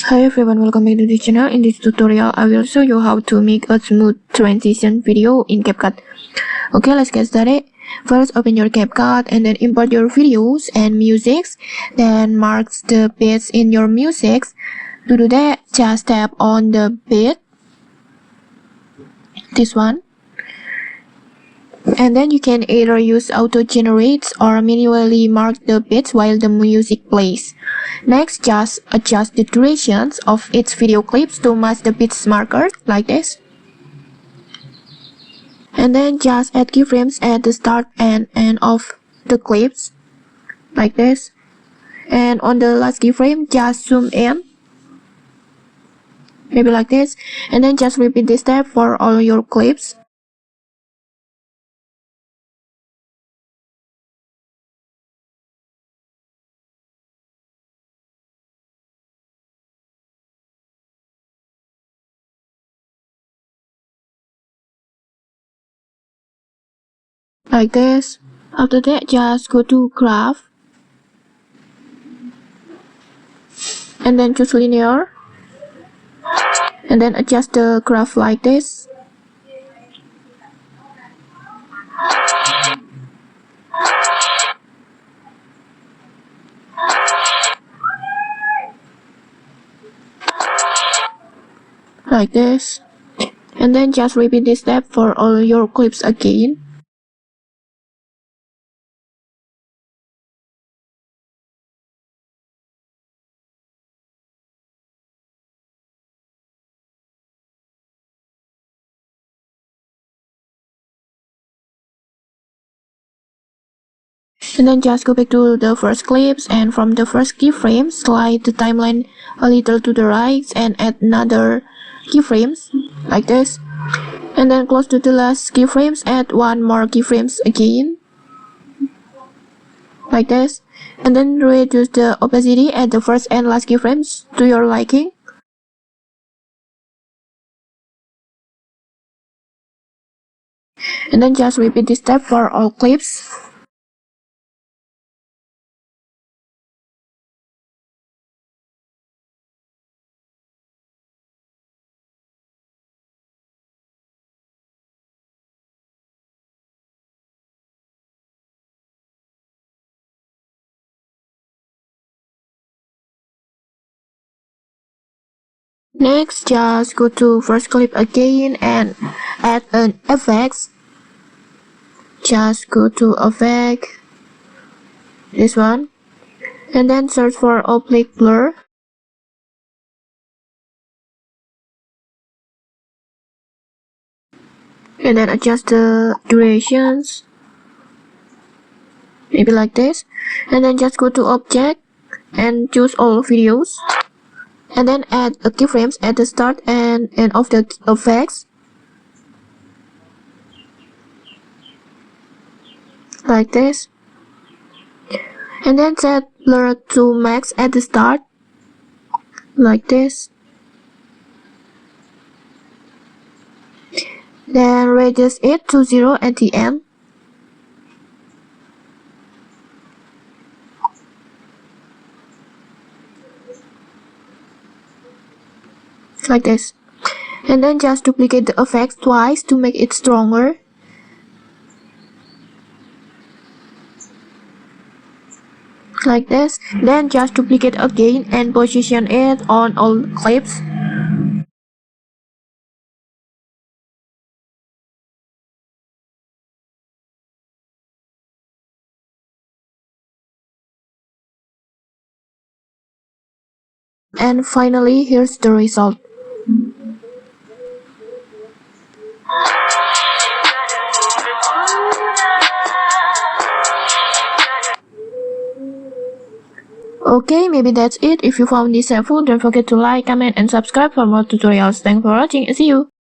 Hi everyone, welcome back to the channel. In this tutorial, I will show you how to make a smooth transition video in CapCut. Okay, let's get started. First, open your CapCut and then import your videos and musics. Then mark the bits in your musics. To do that, just tap on the bit, this one. And then you can either use auto-generate or manually mark the bits while the music plays. Next, just adjust the durations of each video clips to match the bits marker, like this. And then just add keyframes at the start and end of the clips, like this. And on the last keyframe, just zoom in, maybe like this. And then just repeat this step for all your clips. Like this. After that, just go to graph and then choose linear and then adjust the graph like this. Like this. And then just repeat this step for all your clips again. And then just go back to the first clips, and from the first keyframe, slide the timeline a little to the right and add another keyframes, like this. And then close to the last keyframes, add one more keyframes again, like this. And then reduce the opacity at the first and last keyframes to your liking. And then just repeat this step for all clips. Next, just go to first clip again and add an effect. Just go to effect, this one, and then search for oblique blur. And then adjust the durations, maybe like this. And then just go to object and choose all videos. And then add a keyframes at the start and end of the effects, like this. And then set blur to max at the start, like this. Then reduce it to 0 at the end. Like this. And then just duplicate the effect twice to make it stronger. Like this. Then just duplicate again and position it on all clips. And finally, here's the result. Okay, maybe that's it. If you found this helpful, don't forget to like, comment, and subscribe for more tutorials. Thanks for watching. See you!